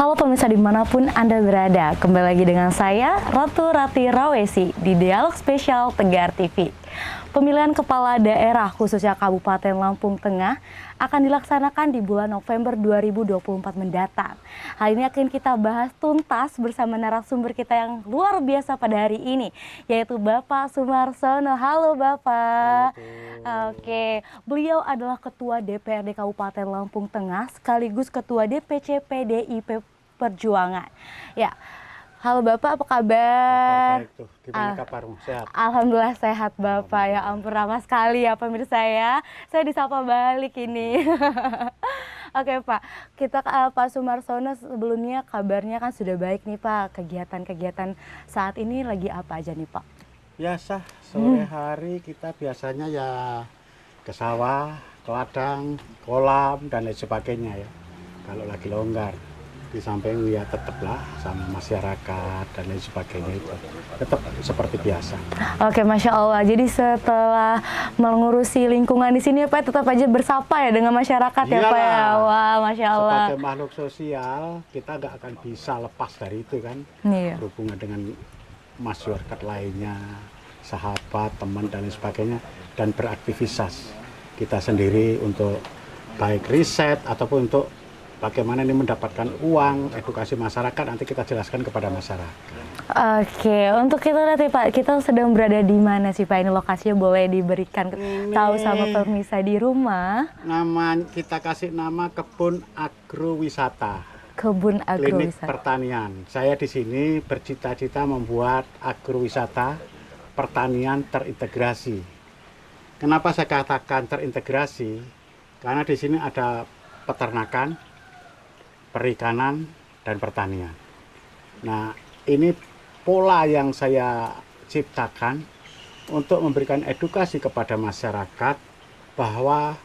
Halo pemirsa dimanapun Anda berada, kembali lagi dengan saya, Ratu Rati Rawesi, di Dialog Spesial Tegar TV. Pemilihan kepala daerah khususnya Kabupaten Lampung Tengah akan dilaksanakan di bulan November 2024 mendatang. Hal ini akan kita bahas tuntas bersama narasumber kita yang luar biasa pada hari ini, yaitu Bapak Sumarsono. Halo Bapak. Oke, beliau adalah Ketua DPRD Kabupaten Lampung Tengah sekaligus Ketua DPC PDIP Perjuangan. Ya. Halo Bapak, apa kabar? Baik tuh, gimana kabarmu? Sehat? Alhamdulillah sehat Bapak, ya ampun ramah sekali ya pemirsa ya. Saya disapa balik ini. Oke Pak, kita Pak Sumarsono sebelumnya kabarnya kan sudah baik nih Pak. Kegiatan-kegiatan saat ini lagi apa aja nih Pak? Biasa, sore hari kita biasanya ya ke sawah, ke ladang, kolam, dan lain sebagainya ya. Kalau lagi longgar. Di samping ya tetaplah sama masyarakat dan lain sebagainya itu tetap seperti biasa. Oke, Masya Allah. Jadi setelah mengurusi lingkungan di sini Pak tetap aja bersapa ya dengan masyarakat. Iyalah, ya Pak ya. Wah, Masya Allah. Sebagai makhluk sosial kita nggak akan bisa lepas dari itu kan. Iya. Berhubungan dengan masyarakat lainnya, sahabat, teman dan lain sebagainya, dan beraktivitas kita sendiri untuk baik riset ataupun untuk bagaimana ini mendapatkan uang, edukasi masyarakat, nanti kita jelaskan kepada masyarakat. Oke, untuk kita nanti Pak, kita sedang berada di mana sih Pak? Ini lokasinya boleh diberikan tahu sama pemirsa di rumah. Nama kita kasih nama Kebun Agrowisata. Kebun Klinik Agrowisata. Pertanian. Saya di sini bercita-cita membuat agrowisata pertanian terintegrasi. Kenapa saya katakan terintegrasi? Karena di sini ada peternakan, perikanan, dan pertanian. Nah, ini pola yang saya ciptakan untuk memberikan edukasi kepada masyarakat bahwa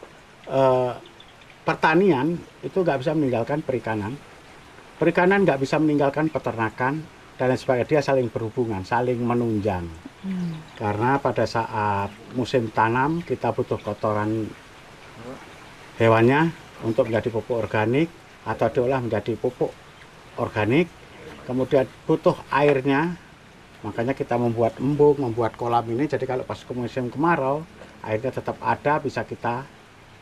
pertanian itu nggak bisa meninggalkan perikanan, perikanan nggak bisa meninggalkan peternakan, dan lain sebagainya. Dia saling berhubungan, saling menunjang. Karena pada saat musim tanam kita butuh kotoran hewannya untuk menjadi pupuk organik, atau diolah menjadi pupuk organik, kemudian butuh airnya, makanya kita membuat embung, membuat kolam ini, jadi kalau pas ke musim kemarau, airnya tetap ada, bisa kita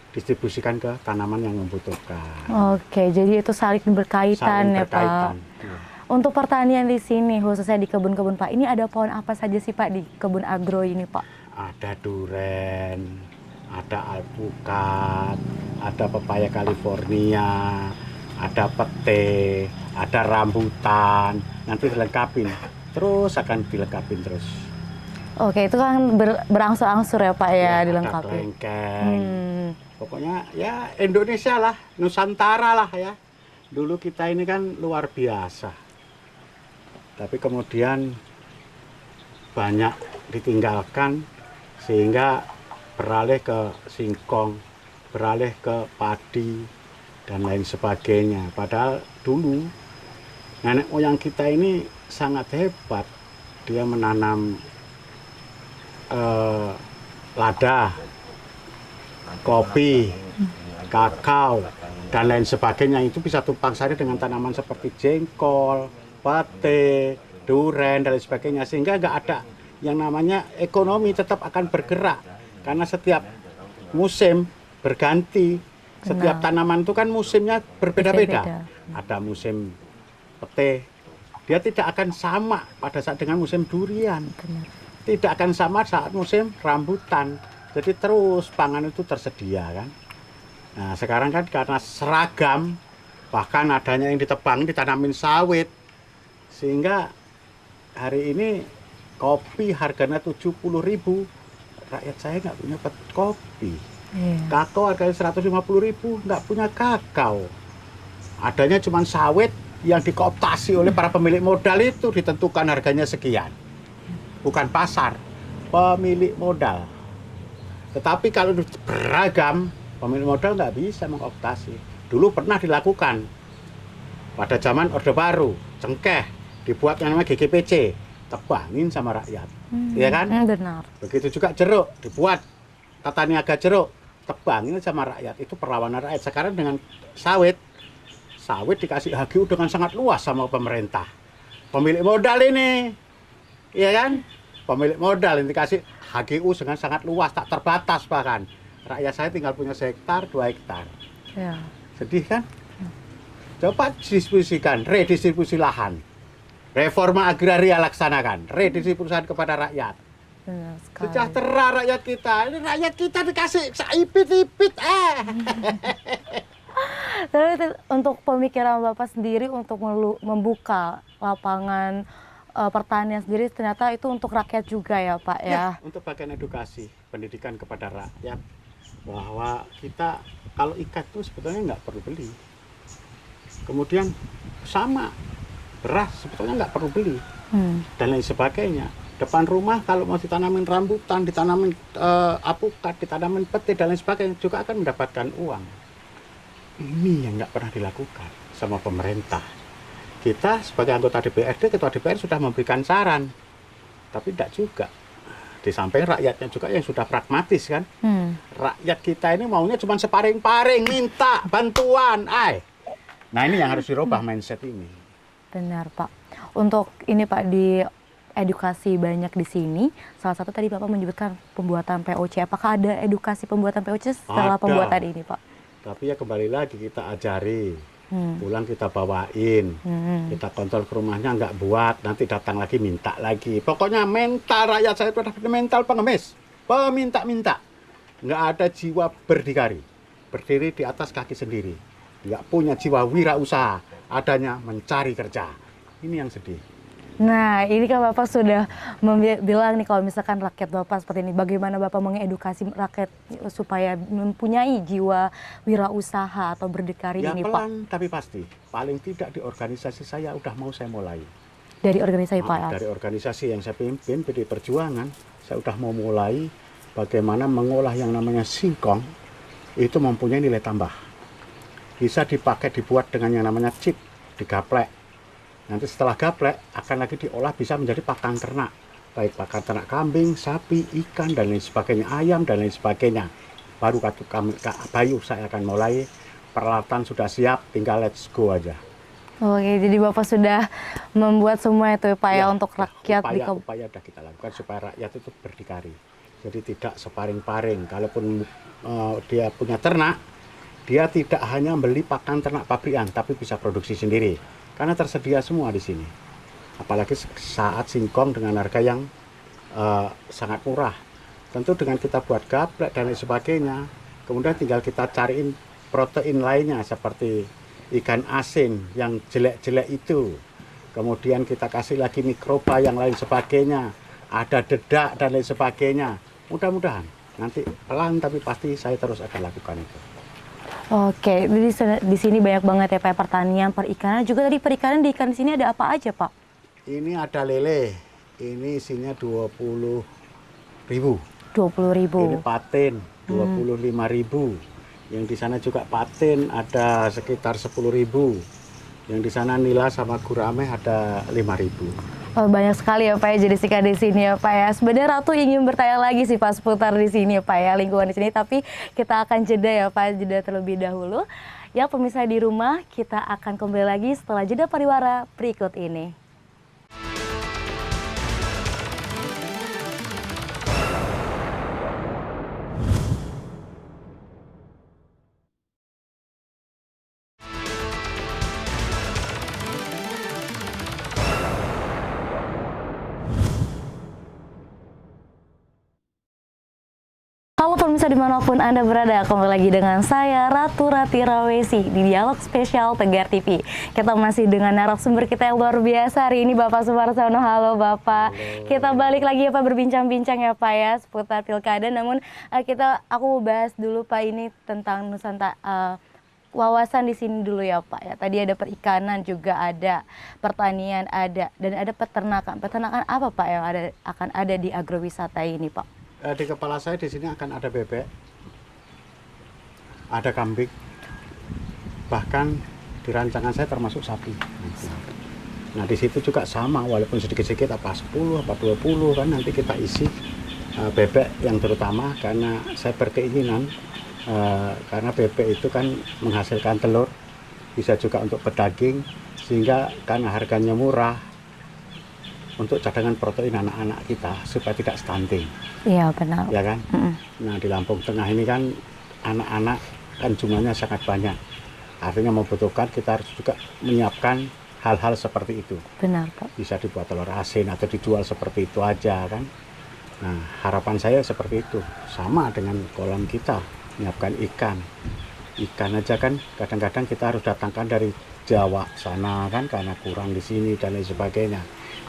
distribusikan ke tanaman yang membutuhkan. Oke, jadi itu saling berkaitan, ya Pak. Ya. Untuk pertanian di sini, khususnya di kebun-kebun Pak, ini ada pohon apa saja sih Pak di kebun agro ini Pak? Ada duren, ada alpukat, ada pepaya California, ada pete, ada rambutan, nanti dilengkapin, terus akan dilengkapin terus. Oke, itu kan berangsur-angsur ya Pak ya, dilengkapi. Ada kelengkeng, pokoknya ya Indonesia lah, Nusantara lah ya. Dulu kita ini kan luar biasa, tapi kemudian banyak ditinggalkan sehingga beralih ke singkong, beralih ke padi, dan lain sebagainya. Padahal dulu nenek moyang kita ini sangat hebat. Dia menanam lada, kopi, kakao, dan lain sebagainya. Itu bisa tumpang sari dengan tanaman seperti jengkol, pete, duren, dan lain sebagainya. Sehingga nggak ada yang namanya ekonomi, tetap akan bergerak. Karena setiap musim berganti. Setiap tanaman itu kan musimnya berbeda-beda. Ada musim pete, dia tidak akan sama pada saat dengan musim durian. Benar. Tidak akan sama saat musim rambutan. Jadi terus pangan itu tersedia kan. Nah sekarang kan karena seragam, bahkan adanya yang ditebang, ditanamin sawit. Sehingga hari ini kopi harganya 70.000. Rakyat saya nggak punya kopi. Kakao harganya 150.000, nggak punya kakao. Adanya cuma sawit yang dikooptasi oleh para pemilik modal, itu ditentukan harganya sekian. Bukan pasar, pemilik modal. Tetapi kalau beragam, pemilik modal nggak bisa mengkooptasi. Dulu pernah dilakukan pada zaman Orde Baru, cengkeh dibuat yang namanya GGPC, tebangin sama rakyat, iya kan? Benar. Begitu juga jeruk dibuat tata niaga jeruk, tebangin sama rakyat, itu perlawanan rakyat. Sekarang dengan sawit sawit dikasih HGU dengan sangat luas sama pemerintah. Pemilik modal ini, iya kan? Pemilik modal ini dikasih HGU dengan sangat luas, tak terbatas bahkan. Rakyat saya tinggal punya 1 hektar, 2 hektar. Ya. Sedih kan? Coba distribusikan, redistribusi lahan. Reforma agraria laksanakan, redistribusi kepada rakyat. Benar sekali. Sejahtera rakyat kita. Ini rakyat kita dikasih saipit-ipit. Tapi untuk pemikiran Bapak sendiri untuk membuka lapangan pertanian sendiri ternyata itu untuk rakyat juga ya Pak ya? Untuk bagian edukasi, pendidikan kepada rakyat. Bahwa kita kalau ikan itu sebetulnya nggak perlu beli. Kemudian sama, beras sebetulnya nggak perlu beli. Dan lain sebagainya. Depan rumah kalau mau ditanamin rambutan, ditanamin apukat, ditanamin pete dan lain sebagainya juga akan mendapatkan uang. Ini yang nggak pernah dilakukan sama pemerintah. Kita sebagai anggota DPRD, ketua DPR sudah memberikan saran, tapi tidak juga. Di samping rakyatnya juga yang sudah pragmatis kan. Rakyat kita ini maunya cuma separing-paring, minta bantuan. Nah ini yang harus dirubah mindset ini. Benar Pak. Untuk ini Pak di edukasi banyak di sini. Salah satu tadi Bapak menyebutkan pembuatan POC. Apakah ada edukasi pembuatan POC setelah pembuatan ini Pak? Tapi ya kembali lagi kita ajari, pulang kita bawain, kita kontrol ke rumahnya nggak buat, nanti datang lagi minta lagi. Pokoknya mental rakyat saya itu adalah mental pengemis, peminta-minta. Nggak ada jiwa berdikari, berdiri di atas kaki sendiri. Nggak punya jiwa wirausaha, adanya mencari kerja. Ini yang sedih. Nah, ini kan Bapak sudah bilang nih kalau misalkan rakyat Bapak seperti ini, bagaimana Bapak mengedukasi rakyat supaya mempunyai jiwa wirausaha atau berdikari ya, ini Pak? pelan tapi pasti. Paling tidak di organisasi saya udah mau saya mulai. Dari organisasi Pak? Dari organisasi yang saya pimpin, PDI Perjuangan, saya udah mau mulai bagaimana mengolah yang namanya singkong, itu mempunyai nilai tambah. Bisa dipakai, dibuat dengan yang namanya chip, digaplek. Nanti setelah gaplek akan lagi diolah bisa menjadi pakan ternak, baik pakan ternak kambing, sapi, ikan dan lain sebagainya, ayam dan lain sebagainya. Baru bayu saya akan mulai, peralatan sudah siap, tinggal let's go aja. Oke, jadi Bapak sudah membuat semua itu Pak ya untuk rakyat. Upaya sudah kita lakukan supaya rakyat itu berdikari. Jadi tidak separing-paring. Kalaupun dia punya ternak, dia tidak hanya beli pakan ternak pabrikan, tapi bisa produksi sendiri. Karena tersedia semua di sini. Apalagi saat singkong dengan harga yang sangat murah. Tentu dengan kita buat gaplek dan lain sebagainya, kemudian tinggal kita cariin protein lainnya seperti ikan asin yang jelek-jelek itu. Kemudian kita kasih lagi mikroba yang lain sebagainya. Ada dedak dan lain sebagainya. Mudah-mudahan nanti pelan tapi pasti saya terus akan lakukan itu. Oke, di sini banyak banget ya Pak pertanian, perikanan. Juga tadi perikanan di ikan di sini ada apa aja Pak? Ini ada lele, ini isinya 20.000. 20.000. Ini patin 25.000. Yang di sana juga patin ada sekitar 10.000. Yang di sana nila sama gurame ada 5.000. Oh, banyak sekali ya Pak ya jenis ikan di sini ya Pak ya. Sebenarnya Ratu ingin bertanya lagi sih Pak seputar di sini ya Pak ya, lingkungan di sini. Tapi kita akan jeda ya Pak, jeda terlebih dahulu. Ya pemirsa di rumah, kita akan kembali lagi setelah jeda pariwara berikut ini. Halo pemirsa dimanapun Anda berada, kembali lagi dengan saya Ratu Rati Rawesi di Dialog Spesial Tegar TV. Kita masih dengan narasumber kita yang luar biasa hari ini, Bapak Sumarsono. Halo Bapak. Halo. Kita balik lagi ya Pak berbincang-bincang ya Pak ya seputar pilkada. Namun aku mau bahas dulu Pak ini tentang Nusantara. Wawasan di sini dulu ya Pak ya. Tadi ada perikanan juga ada, pertanian ada, dan ada peternakan. Peternakan apa Pak yang akan ada di agrowisata ini Pak? Di kepala saya di sini akan ada bebek, ada kambing, bahkan di rancangan saya termasuk sapi. Nah di situ juga sama, walaupun sedikit-sedikit apa 10 apa 20 kan nanti kita isi bebek yang terutama karena saya berkeinginan karena bebek itu kan menghasilkan telur bisa juga untuk pedaging, sehingga karena harganya murah untuk cadangan protein anak-anak kita supaya tidak stunting, Iya, benar. ya kan? Nah, di Lampung Tengah ini kan anak-anak kan jumlahnya sangat banyak, artinya membutuhkan kita harus juga menyiapkan hal-hal seperti itu. Benar, Pak. Bisa dibuat telur asin atau dijual seperti itu aja kan. Nah, harapan saya seperti itu, sama dengan kolam kita menyiapkan ikan aja kan kadang-kadang kita harus datangkan dari Jawa sana kan karena kurang di sini dan lain sebagainya.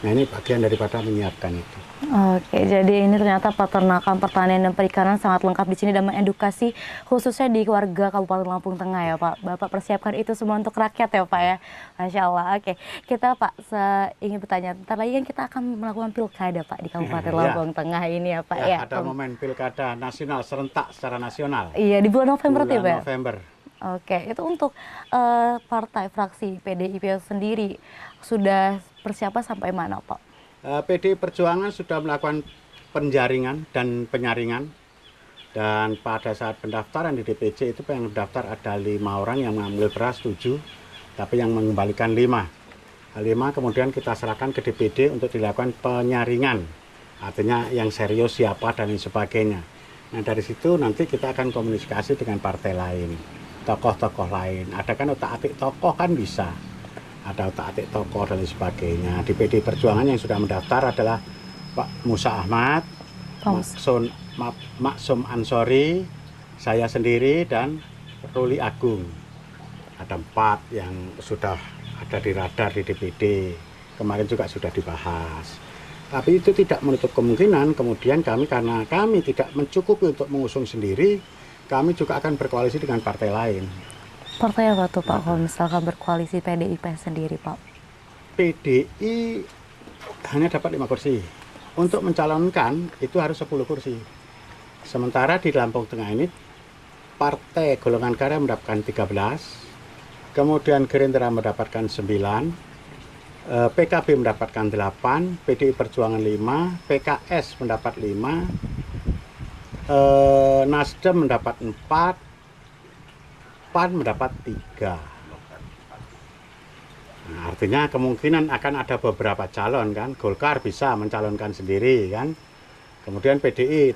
Nah, ini bagian daripada menyiapkan itu. Oke, jadi ini ternyata peternakan, pertanian, dan perikanan sangat lengkap di sini dan mengedukasi khususnya di warga Kabupaten Lampung Tengah ya Pak. Bapak persiapkan itu semua untuk rakyat ya Pak ya. Masya Allah. Oke, kita Pak ingin bertanya, bentar lagi kan kita akan melakukan pilkada Pak di Kabupaten Lampung Tengah ini ya Pak ya. Ada momen pilkada nasional serentak secara nasional. Iya, di bulan November tuh bulan Pak. November. Oke, itu untuk partai fraksi PDIP sendiri sudah persiapan sampai mana Pak? PDI Perjuangan sudah melakukan penjaringan dan penyaringan, dan pada saat pendaftaran di DPC itu yang mendaftar ada 5 orang, yang mengambil beras 7, tapi yang mengembalikan 5. 5 kemudian kita serahkan ke DPD untuk dilakukan penyaringan, artinya yang serius siapa dan lain sebagainya. Nah, dari situ nanti kita akan komunikasi dengan partai lain, tokoh-tokoh lain. Ada kan otak-atik tokoh kan bisa. Ada otak-atik tokoh dan lain sebagainya. Di PD Perjuangan yang sudah mendaftar adalah Pak Musa Ahmad, Maksum Ansori, saya sendiri, dan Ruli Agung. Ada 4 yang sudah ada di radar di DPD. Kemarin juga sudah dibahas. Tapi itu tidak menutup kemungkinan kemudian karena kami tidak mencukupi untuk mengusung sendiri, kami juga akan berkoalisi dengan partai lain. Partai apa tuh Pak kalau misalkan berkoalisi PDIP sendiri Pak? PDI hanya dapat 5 kursi. Untuk mencalonkan itu harus 10 kursi. Sementara di Lampung Tengah ini Partai Golongan Karya mendapatkan 13, kemudian Gerindra mendapatkan 9, PKB mendapatkan 8, PDI Perjuangan 5, PKS mendapat 5, Nasdem mendapat 4, PAN mendapat 3. Nah, artinya kemungkinan akan ada beberapa calon kan. Golkar bisa mencalonkan sendiri kan. Kemudian PDI,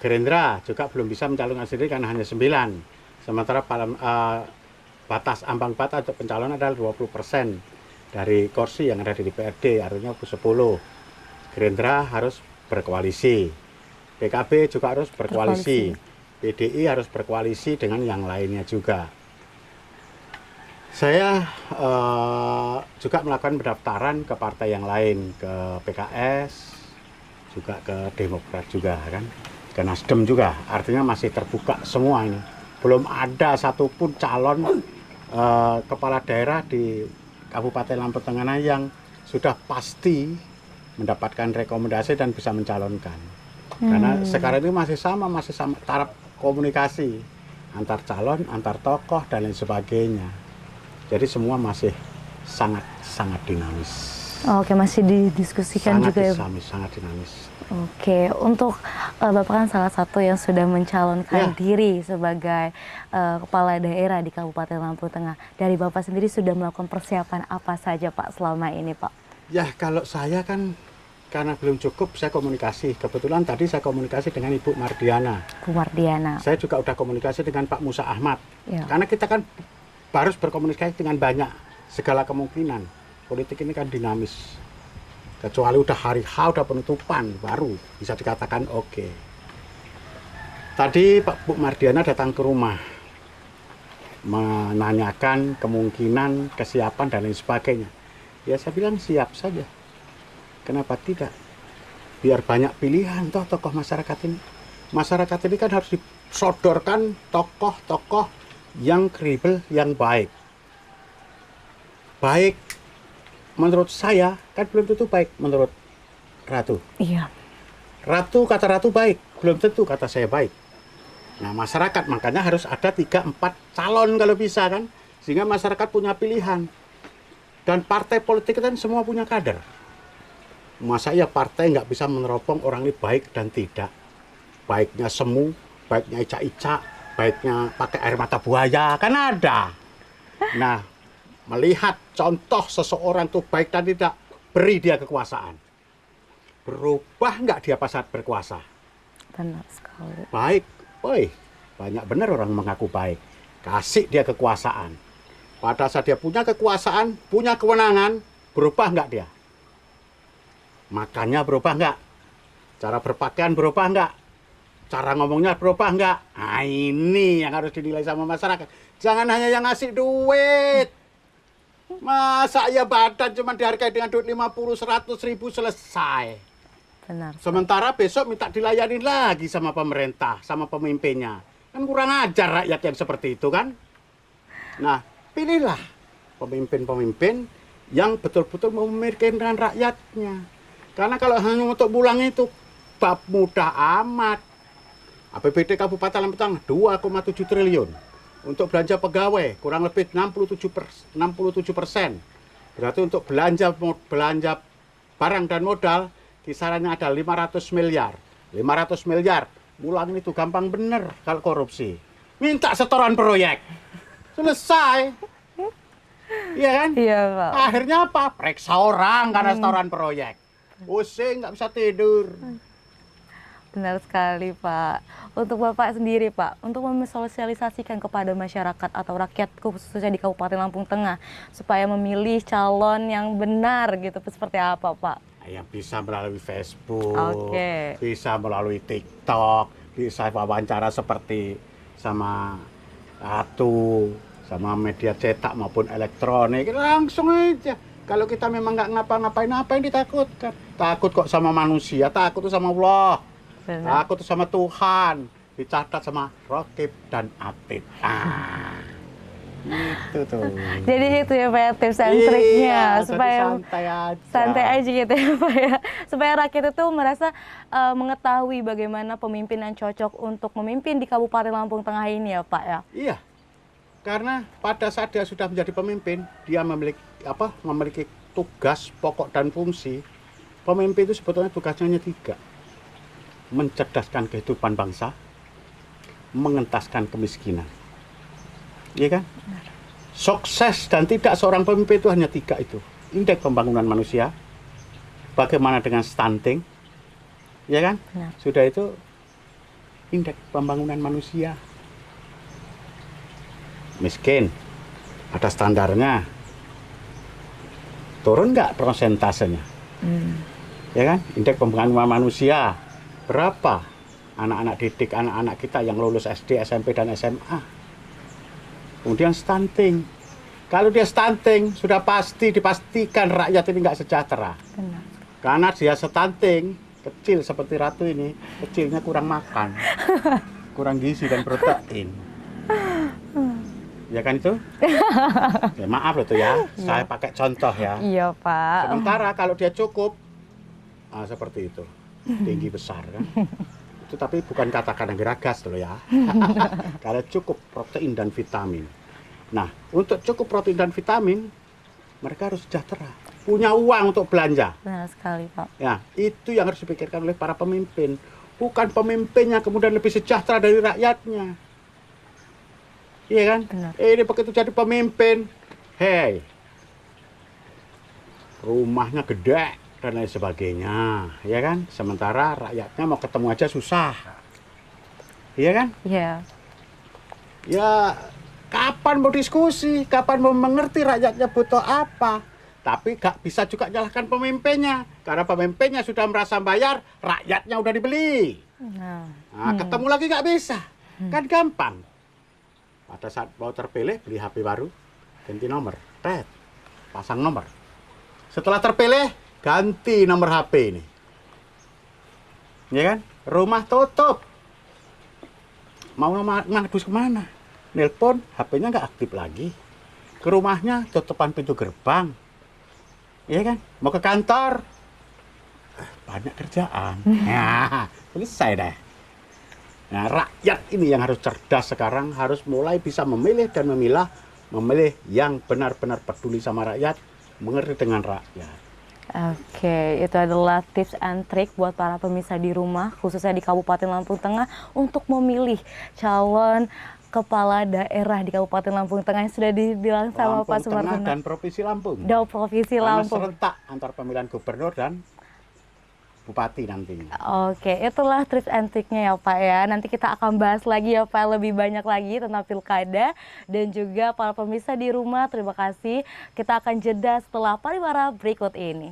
Gerindra juga belum bisa mencalonkan sendiri karena hanya 9. Sementara batas ambang batas untuk pencalonan adalah 20% dari kursi yang ada di DPRD, artinya 10. Gerindra harus berkoalisi. PKB juga harus berkoalisi. PDI harus berkoalisi dengan yang lainnya juga. Saya juga melakukan pendaftaran ke partai yang lain, ke PKS, juga ke Demokrat juga kan, ke Nasdem juga. Artinya masih terbuka semua ini. Belum ada satupun calon kepala daerah di Kabupaten Lampung Tengah yang sudah pasti mendapatkan rekomendasi dan bisa mencalonkan. Karena sekarang ini masih sama taraf komunikasi antar calon, antar tokoh dan lain sebagainya. Jadi semua masih sangat dinamis. Oke, masih didiskusikan juga ya. Sangat dinamis. Oke, untuk Bapak kan salah satu yang sudah mencalonkan diri sebagai kepala daerah di Kabupaten Lampung Tengah. Dari Bapak sendiri sudah melakukan persiapan apa saja Pak selama ini Pak? Ya, kalau saya kan karena belum cukup, saya komunikasi. Kebetulan tadi saya komunikasi dengan Ibu Mardiana. Bu Mardiana. Saya juga udah komunikasi dengan Pak Musa Ahmad. Ya. Karena kita kan harus berkomunikasi dengan banyak segala kemungkinan. Politik ini kan dinamis. Kecuali udah hari H, udah penutupan, baru bisa dikatakan oke. Tadi Pak Bu Mardiana datang ke rumah, menanyakan kemungkinan, kesiapan, dan lain sebagainya. Ya saya bilang siap saja. Kenapa tidak? Biar banyak pilihan toh tokoh masyarakat ini. Masyarakat ini kan harus disodorkan tokoh-tokoh yang kredibel, yang baik. Baik menurut saya kan belum tentu baik menurut Ratu. Iya. Kata Ratu baik, belum tentu kata saya baik. Nah, masyarakat makanya harus ada 3-4 calon kalau bisa kan, sehingga masyarakat punya pilihan. Dan partai politik kan semua punya kader. Masa ya partai nggak bisa meneropong orang ini baik dan tidak. Baiknya semu, baiknya ica-ica, baiknya pakai air mata buaya, kan ada. Nah, melihat contoh seseorang tuh baik dan tidak, beri dia kekuasaan. Berubah nggak dia pas saat berkuasa? Benar sekali. Baik, woi, banyak benar orang mengaku baik. Kasih dia kekuasaan. Pada saat dia punya kekuasaan, punya kewenangan, berubah nggak dia? Makannya berubah nggak? Cara berpakaian berubah nggak? Cara ngomongnya berubah nggak? Nah, ini yang harus dinilai sama masyarakat. Jangan hanya yang ngasih duit. Masa ya badan cuma dihargai dengan duit 50, 100 ribu selesai. Benar. Sementara besok minta dilayani lagi sama pemerintah, sama pemimpinnya. Kan kurang ajar rakyat yang seperti itu kan? Nah, pilihlah pemimpin-pemimpin yang betul-betul memikirkan rakyatnya. Karena kalau hanya untuk pulang itu, bab mudah amat. APBD Kabupaten Lampung Tengah 2,7 triliun. Untuk belanja pegawai kurang lebih 67%. Berarti untuk belanja barang dan modal kisarannya ada 500 miliar. 500 miliar, mulangin itu gampang bener kalau korupsi. Minta setoran proyek. Selesai. Iya kan? Iya, Pak. Akhirnya apa? Periksa orang karena setoran proyek. Pusing, nggak bisa tidur. Benar sekali, Pak. Untuk Bapak sendiri, Pak, untuk mensosialisasikan kepada masyarakat atau rakyat khususnya di Kabupaten Lampung Tengah supaya memilih calon yang benar gitu, seperti apa, Pak? Yang bisa melalui Facebook, Oke. bisa melalui TikTok, bisa wawancara seperti sama Ratu, sama media cetak maupun elektronik, langsung aja. Kalau kita memang nggak ngapa-ngapain, apa yang ditakutkan? Takut kok sama manusia, takut tuh sama Allah. Benar. Takut tuh sama Tuhan. Dicatat sama Rokib dan Atid. Itu tuh. Jadi itu ya Pak ya, tips and triknya Iya, supaya santai aja. santai aja gitu ya Pak ya. Supaya rakyat itu merasa mengetahui bagaimana pemimpin yang cocok untuk memimpin di Kabupaten Lampung Tengah ini ya Pak ya. Iya. Karena pada saat dia sudah menjadi pemimpin, dia memiliki tugas pokok dan fungsi. Pemimpin itu sebetulnya tugasnya hanya 3. Mencerdaskan kehidupan bangsa, mengentaskan kemiskinan. Iya kan? Benar. Sukses dan tidak seorang pemimpin itu hanya 3 itu. Indeks pembangunan manusia, bagaimana dengan stunting, ya kan? Benar. Sudah itu indeks pembangunan manusia. Miskin, ada standarnya. Turun nggak persentasenya? Ya kan? Indeks pembangunan manusia. Berapa anak-anak didik, anak-anak kita yang lulus SD, SMP, dan SMA. Kemudian stunting. Kalau dia stunting, sudah dipastikan rakyat ini nggak sejahtera. Benar. Karena dia stunting, kecil seperti Ratu ini, kecilnya kurang makan. Kurang gizi dan protein. Ya kan itu? Ya, maaf loh tuh ya, saya pakai contoh ya. Iya Pak. Sementara kalau dia cukup, seperti itu, tinggi besar kan. Itu tapi bukan katakan yang geragas loh ya. Kalau cukup protein dan vitamin. Nah, untuk cukup protein dan vitamin, mereka harus sejahtera. Punya uang untuk belanja. Benar sekali Pak. Ya, itu yang harus dipikirkan oleh para pemimpin. Bukan pemimpinnya kemudian lebih sejahtera dari rakyatnya. Iya kan? Benar. Ini begitu jadi pemimpin, hey, rumahnya gede dan lain sebagainya, ya kan? Sementara rakyatnya mau ketemu aja susah, iya kan? Iya. Ya, kapan mau diskusi, kapan mau mengerti rakyatnya butuh apa? Tapi gak bisa juga nyalahkan pemimpinnya, karena pemimpinnya sudah merasa bayar, rakyatnya udah dibeli. Nah, Ketemu lagi gak bisa, kan gampang. Pada saat mau terpilih, beli HP baru, ganti nomor, pasang nomor. Setelah terpilih, ganti nomor HP ini. Ya kan? Rumah tutup. Mau ngadus kemana? Nelpon, HP-nya nggak aktif lagi. Ke rumahnya, tutupan pintu gerbang. Iya kan? Mau ke kantor, banyak kerjaan. Ya, selesai deh. Nah, rakyat ini yang harus cerdas sekarang, harus mulai bisa memilih dan memilih yang benar-benar peduli sama rakyat, mengerti dengan rakyat. Oke, itu adalah tips and trik buat para pemirsa di rumah, khususnya di Kabupaten Lampung Tengah, untuk memilih calon kepala daerah di Kabupaten Lampung Tengah yang sudah dibilang sama Lampung Pak Tengah Sumarsono. dan Provinsi Lampung. Di Provinsi Karena Lampung. serentak antar pemilihan gubernur dan bupati nantinya. Oke, itulah tips and triknya ya Pak ya. Nanti kita akan bahas lagi ya Pak, lebih banyak lagi tentang pilkada. Dan juga para pemirsa di rumah, terima kasih. Kita akan jeda setelah pariwara berikut ini.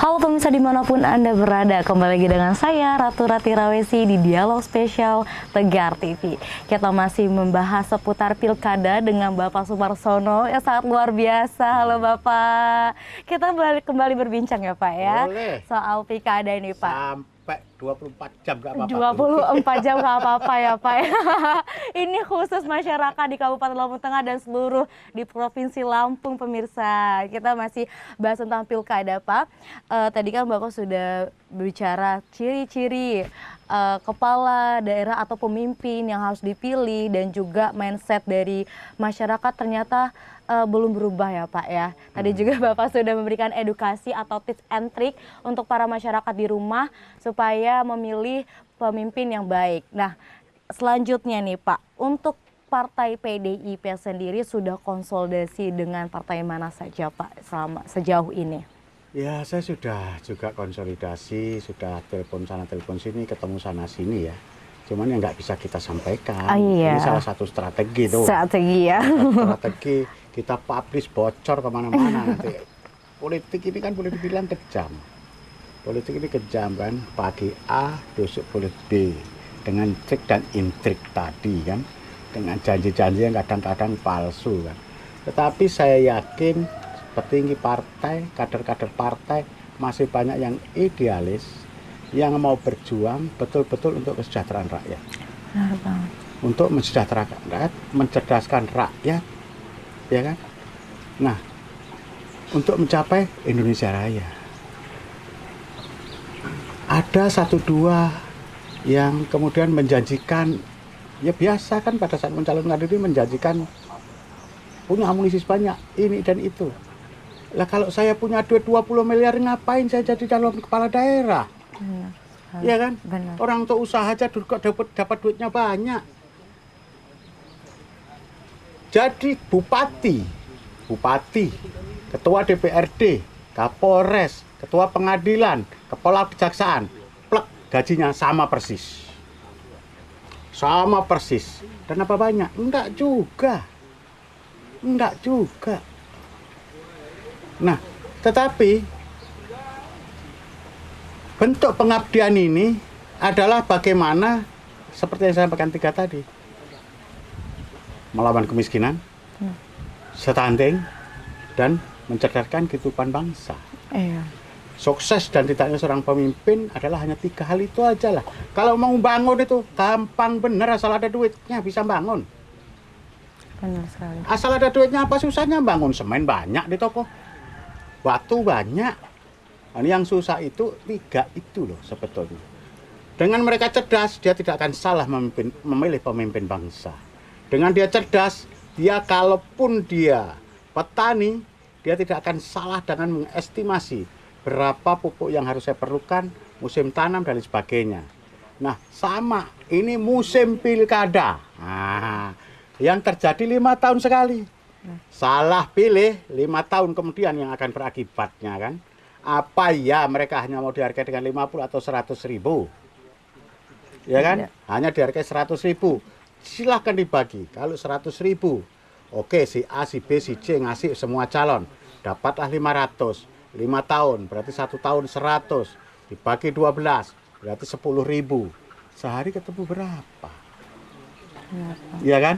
Halo pemirsa dimanapun Anda berada, kembali lagi dengan saya Ratu Rati Rawesi di Dialog Spesial Tegar TV. Kita masih membahas seputar pilkada dengan Bapak Sumarsono yang sangat luar biasa. Halo Bapak, kita kembali berbincang ya Pak ya. Boleh. Soal pilkada ini Pak. Sampai 24 jam gak apa-apa. 24 jam nggak apa-apa ya Pak ya. Ini khusus masyarakat di Kabupaten Lampung Tengah dan seluruh di Provinsi Lampung pemirsa. Kita masih bahas tentang pilkada Pak. Tadi kan Bapak sudah berbicara ciri-ciri kepala daerah atau pemimpin yang harus dipilih dan juga mindset dari masyarakat ternyata belum berubah ya Pak ya. Tadi juga Bapak sudah memberikan edukasi atau tips and trick untuk para masyarakat di rumah supaya memilih pemimpin yang baik. Nah, selanjutnya nih Pak, untuk Partai PDIP sendiri sudah konsolidasi dengan partai mana saja Pak sejauh ini? Ya, saya sudah juga konsolidasi, sudah telepon sana telepon sini, ketemu sana sini ya. Cuman yang nggak bisa kita sampaikan. Oh, iya. Ini salah satu strategi tuh. Strategi ya. Strategi kita publish bocor kemana-mana nanti. Politik ini kan boleh dibilang kejam. Politik ini kejam kan. Pagi A, besok boleh B. Dengan trik dan intrik tadi kan. Dengan janji-janji yang kadang-kadang palsu kan. Tetapi saya yakin petinggi partai, kader-kader partai masih banyak yang idealis, yang mau berjuang betul-betul untuk kesejahteraan rakyat. Benar banget. Untuk mensejahterakan rakyat, mencerdaskan rakyat, ya kan? Nah, untuk mencapai Indonesia Raya. Ada satu dua yang kemudian menjanjikan, ya biasa kan pada saat mencalonkan diri menjanjikan punya amunisi banyak, ini dan itu. Lah kalau saya punya duit 20 miliar, ngapain saya jadi calon kepala daerah? Iya kan? Benar. Orang untuk usaha aja dapat duitnya banyak. Jadi bupati, ketua DPRD, Kapolres, ketua pengadilan, kepala kejaksaan, plek gajinya sama persis. Sama persis. Dan apa banyak? Enggak juga. Nah, tetapi bentuk pengabdian ini adalah bagaimana seperti yang saya sampaikan tiga tadi. Melawan kemiskinan, stunting, dan mencerdaskan kehidupan bangsa. Iya. Sukses dan tidaknya seorang pemimpin adalah hanya 3 hal itu aja lah. Kalau mau bangun itu gampang bener, asal ada duitnya bisa bangun. Benar sekali. Asal ada duitnya, apa susahnya bangun? Semen banyak di toko, batu banyak. Nah, yang susah itu 3 itu loh sebetulnya. Dengan mereka cerdas, dia tidak akan salah memilih pemimpin bangsa. Dengan dia cerdas, dia kalaupun dia petani, dia tidak akan salah dengan mengestimasi berapa pupuk yang harus saya perlukan, musim tanam dan sebagainya. Nah, sama, ini musim pilkada. Nah, yang terjadi 5 tahun sekali. Salah pilih 5 tahun kemudian yang akan berakibatnya kan. Apa ya mereka hanya mau dihargai dengan 50 atau 100 ribu? Ya kan? Hanya dihargai 100 ribu. Silahkan dibagi. Kalau 100 ribu, oke si A, si B, si C ngasih semua calon. Dapatlah 500. 5 tahun, berarti 1 tahun 100. Dibagi 12, berarti 10 ribu. Sehari ketemu berapa? Iya kan?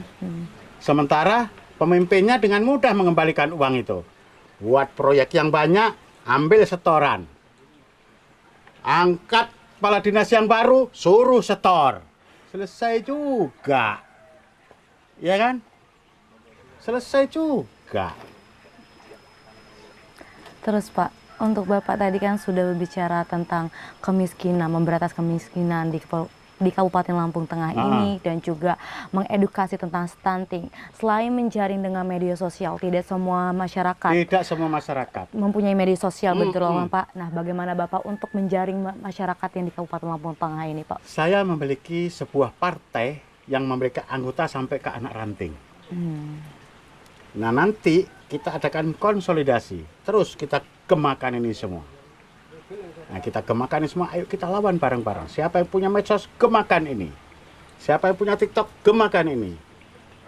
Sementara pemimpinnya dengan mudah mengembalikan uang itu. Buat proyek yang banyak, ambil setoran. Angkat kepala dinas yang baru, suruh setor. Selesai juga. Ya kan? Selesai juga. Terus Pak, Untuk Bapak tadi kan sudah berbicara tentang kemiskinan, memberantas kemiskinan di Kabupaten Lampung Tengah ini, dan juga mengedukasi tentang stunting. Selain menjaring dengan media sosial, tidak semua masyarakat mempunyai media sosial, betul Pak. Nah, bagaimana Bapak untuk menjaring masyarakat yang di Kabupaten Lampung Tengah ini, Pak? Saya memiliki sebuah partai yang memberikan anggota sampai ke anak ranting. Nah, nanti kita adakan konsolidasi, terus kita gemakan ini semua. Nah, kita gemakan ini semua, ayo kita lawan bareng-bareng. Siapa yang punya medsos, gemakan ini. Siapa yang punya TikTok, gemakan ini.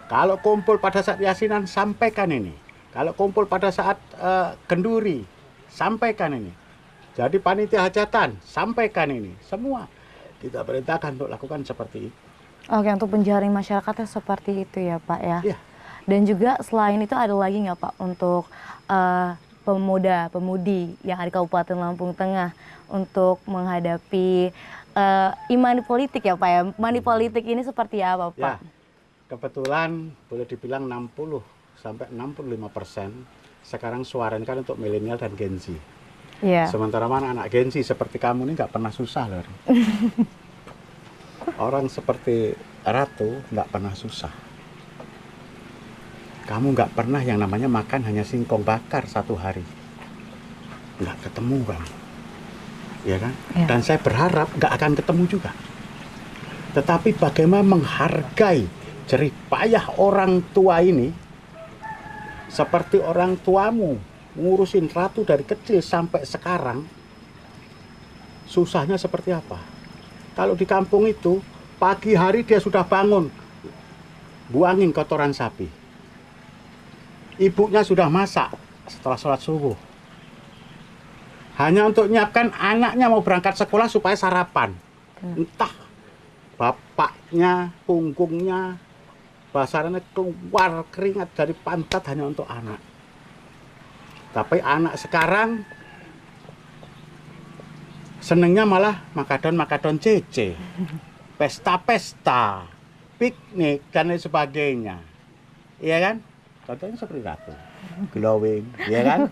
Kalau kumpul pada saat yasinan, sampaikan ini. Kalau kumpul pada saat kenduri, sampaikan ini. Jadi panitia hajatan, sampaikan ini. Semua kita perintahkan untuk lakukan seperti itu. Oke, untuk penjaring masyarakatnya seperti itu ya Pak ya? Iya. Dan juga selain itu ada lagi nggak Pak untuk pemuda-pemudi yang ada di Kabupaten Lampung Tengah untuk menghadapi money politik ya Pak ya? Money politik ini seperti apa Pak? Ya, kebetulan boleh dibilang 60-65% sekarang suaranya kan untuk milenial dan Gen Z. Ya. Sementara mana anak Gen Z seperti kamu ini nggak pernah susah loh. Orang seperti Ratu nggak pernah susah. Kamu nggak pernah yang namanya makan hanya singkong bakar satu hari. Nggak ketemu kamu. Ya kan? Ya. Dan saya berharap nggak akan ketemu juga. Tetapi bagaimana menghargai jerih payah orang tua ini, seperti orang tuamu ngurusin Ratu dari kecil sampai sekarang, susahnya seperti apa? Kalau di kampung itu, pagi hari dia sudah bangun, buangin kotoran sapi. Ibunya sudah masak setelah sholat subuh. Hanya untuk menyiapkan anaknya mau berangkat sekolah supaya sarapan. Entah bapaknya, punggungnya, basarannya keluar keringat dari pantat hanya untuk anak. Tapi anak sekarang senengnya malah makadon cece, pesta-pesta, piknik, dan lain sebagainya. Iya kan? Contohnya seperti Ratu, glowing, ya kan?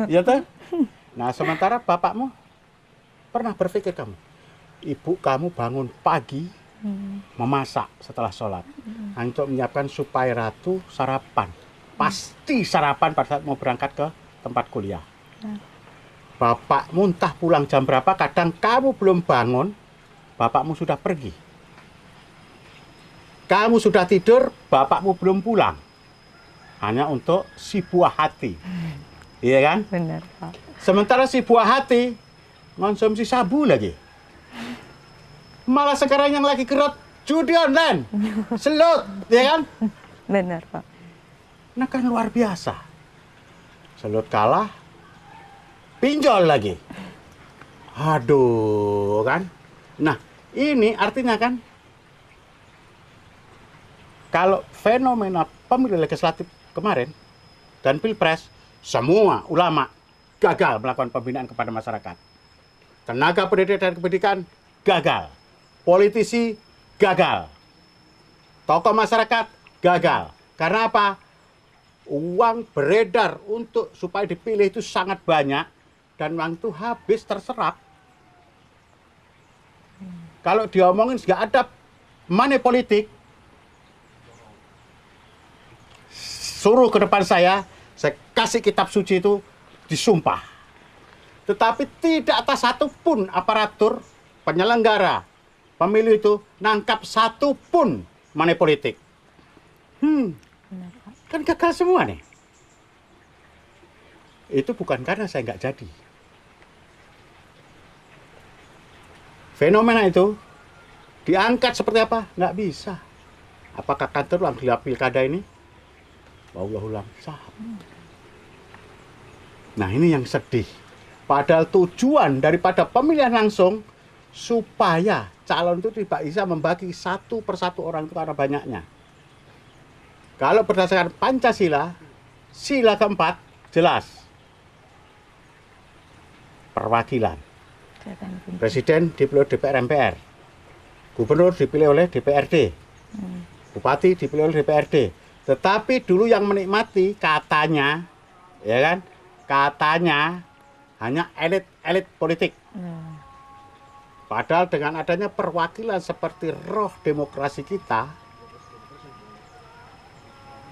Ya toh? Nah, sementara bapakmu pernah berpikir kamu, ibu kamu bangun pagi, memasak setelah sholat, untuk menyiapkan supaya Ratu sarapan. Pasti sarapan pada saat mau berangkat ke tempat kuliah. Bapakmu entah pulang jam berapa, kadang kamu belum bangun, bapakmu sudah pergi. Kamu sudah tidur, bapakmu belum pulang. Hanya untuk si buah hati. Iya kan? Benar, Pak. Sementara si buah hati konsumsi sabu lagi. Malah sekarang yang lagi kerut judi online. Selut, ya kan? Benar, Pak. Nah kan luar biasa. Selut kalah, pinjol lagi. Aduh, kan? Nah, ini artinya kan, kalau fenomena pemilu legislatif kemarin dan pilpres, semua ulama gagal melakukan pembinaan kepada masyarakat. Tenaga pendidik dan pendidikan gagal. Politisi gagal. Tokoh masyarakat gagal. Karena apa? Uang beredar untuk supaya dipilih itu sangat banyak dan uang itu habis terserap. Kalau diomongin nggak ada money politik, suruh ke depan saya kasih kitab suci itu disumpah. Tetapi tidak atas satu pun aparatur penyelenggara pemilu itu nangkap satu pun money politik. Kan gagal semua nih. Itu bukan karena saya nggak jadi. Fenomena itu diangkat seperti apa? Nggak bisa. Apakah kantor ulang pilkada ini? Wallahualam. Nah, ini yang sedih. Padahal tujuan daripada pemilihan langsung supaya calon itu tidak bisa membagi satu persatu orang itu karena banyaknya. Kalau berdasarkan Pancasila, sila keempat jelas. Perwakilan. Presiden dipilih DPR MPR. Gubernur dipilih oleh DPRD. Bupati dipilih oleh DPRD. Tetapi dulu yang menikmati katanya ya kan? Katanya hanya elit-elit politik. Padahal dengan adanya perwakilan seperti roh demokrasi kita,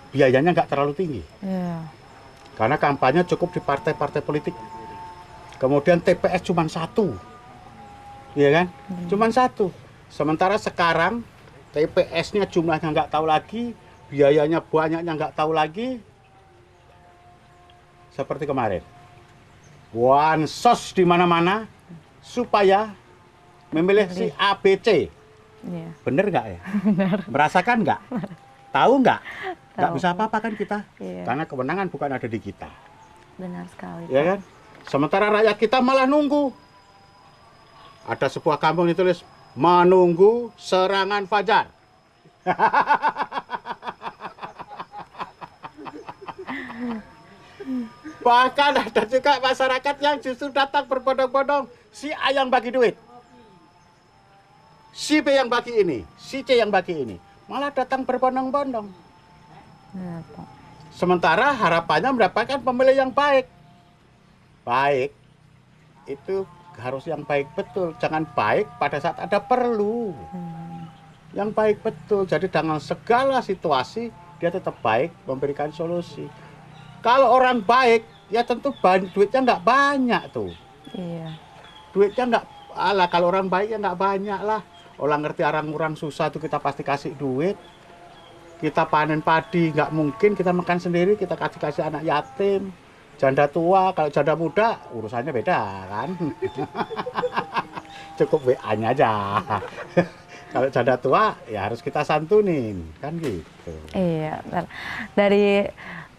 biayanya nggak terlalu tinggi. Karena kampanye cukup di partai-partai politik. Kemudian TPS cuma satu, ya kan? Cuma satu. Sementara sekarang TPS-nya jumlahnya nggak tahu lagi, biayanya banyaknya nggak tahu lagi. Seperti kemarin, wansos di mana-mana supaya memilih si ABC. Bener nggak ya? Merasakan nggak? Tahu nggak? Nggak Tahu. bisa apa-apa kan kita, Iya. karena kewenangan bukan ada di kita, Benar sekali. ya kan? Sementara rakyat kita malah nunggu. Ada sebuah kampung ditulis menunggu serangan fajar. Bahkan ada juga masyarakat yang justru datang berbondong-bondong, si A yang bagi duit, si B yang bagi ini, si C yang bagi ini, malah datang berbondong-bondong. Benar, Pak. Sementara harapannya mendapatkan pemilih yang baik. Baik itu harus yang baik betul, jangan baik pada saat ada perlu. Yang baik betul, jadi dengan segala situasi dia tetap baik, memberikan solusi. Kalau orang baik, ya tentu duitnya nggak banyak tuh. Iya. Duitnya nggak, alah kalau orang baik ya nggak banyak lah. Orang ngerti orang susah tuh kita pasti kasih duit. Kita panen padi nggak mungkin kita makan sendiri, kita kasih anak yatim, janda tua. Kalau janda muda urusannya beda kan. Cukup WA-nya aja. Kalau janda tua ya harus kita santunin kan gitu. Iya, benar. Dari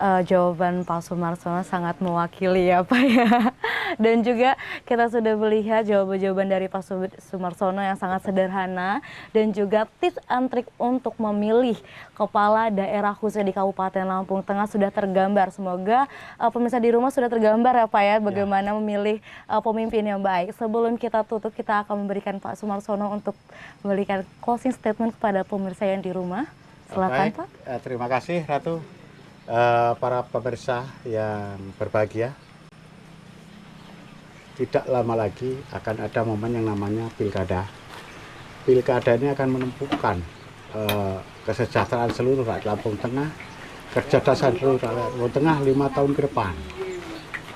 jawaban Pak Sumarsono sangat mewakili ya Pak ya. Dan juga kita sudah melihat jawaban-jawaban dari Pak Sumarsono yang sangat sederhana dan juga tips and trik untuk memilih kepala daerah khususnya di Kabupaten Lampung Tengah sudah tergambar. Semoga pemirsa di rumah sudah tergambar ya Pak ya bagaimana memilih pemimpin yang baik. Sebelum kita tutup, kita akan memberikan Pak Sumarsono untuk memberikan closing statement kepada pemirsa yang di rumah. Silakan Baik, Pak. Terima kasih Ratu. Para pemirsa yang berbahagia, tidak lama lagi akan ada momen yang namanya pilkada. Pilkada ini akan menentukan kesejahteraan seluruh rakyat Lampung Tengah, kecerdasan seluruh rakyat Lampung Tengah 5 tahun ke depan.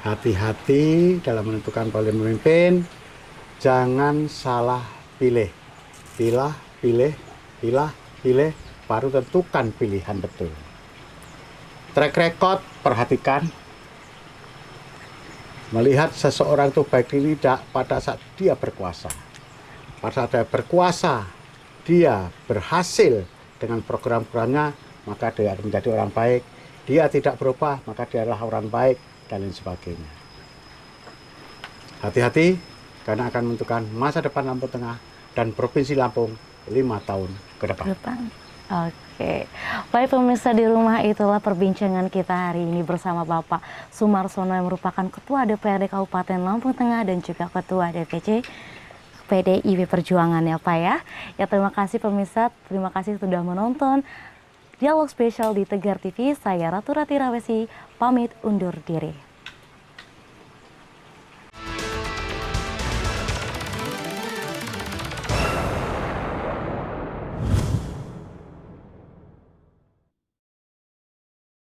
Hati-hati dalam menentukan pemimpin, jangan salah pilih. Pilih, pilih, pilih, pilih, baru tentukan pilihan betul. Track record, perhatikan. Melihat seseorang itu baik ini tidak pada saat dia berkuasa. Pada saat dia berkuasa, dia berhasil dengan program-programnya, maka dia akan menjadi orang baik. Dia tidak berubah, maka dia adalah orang baik, dan lain sebagainya. Hati-hati, karena akan menentukan masa depan Lampung Tengah dan Provinsi Lampung 5 tahun ke depan. Oke, baik pemirsa di rumah, itulah perbincangan kita hari ini bersama Bapak Sumarsono yang merupakan Ketua DPRD Kabupaten Lampung Tengah dan juga Ketua DPC PDIP Perjuangan ya Pak ya. Ya terima kasih pemirsa, terima kasih sudah menonton Dialog Spesial di Tegar TV. Saya Ratu Rati Rawesi, pamit undur diri.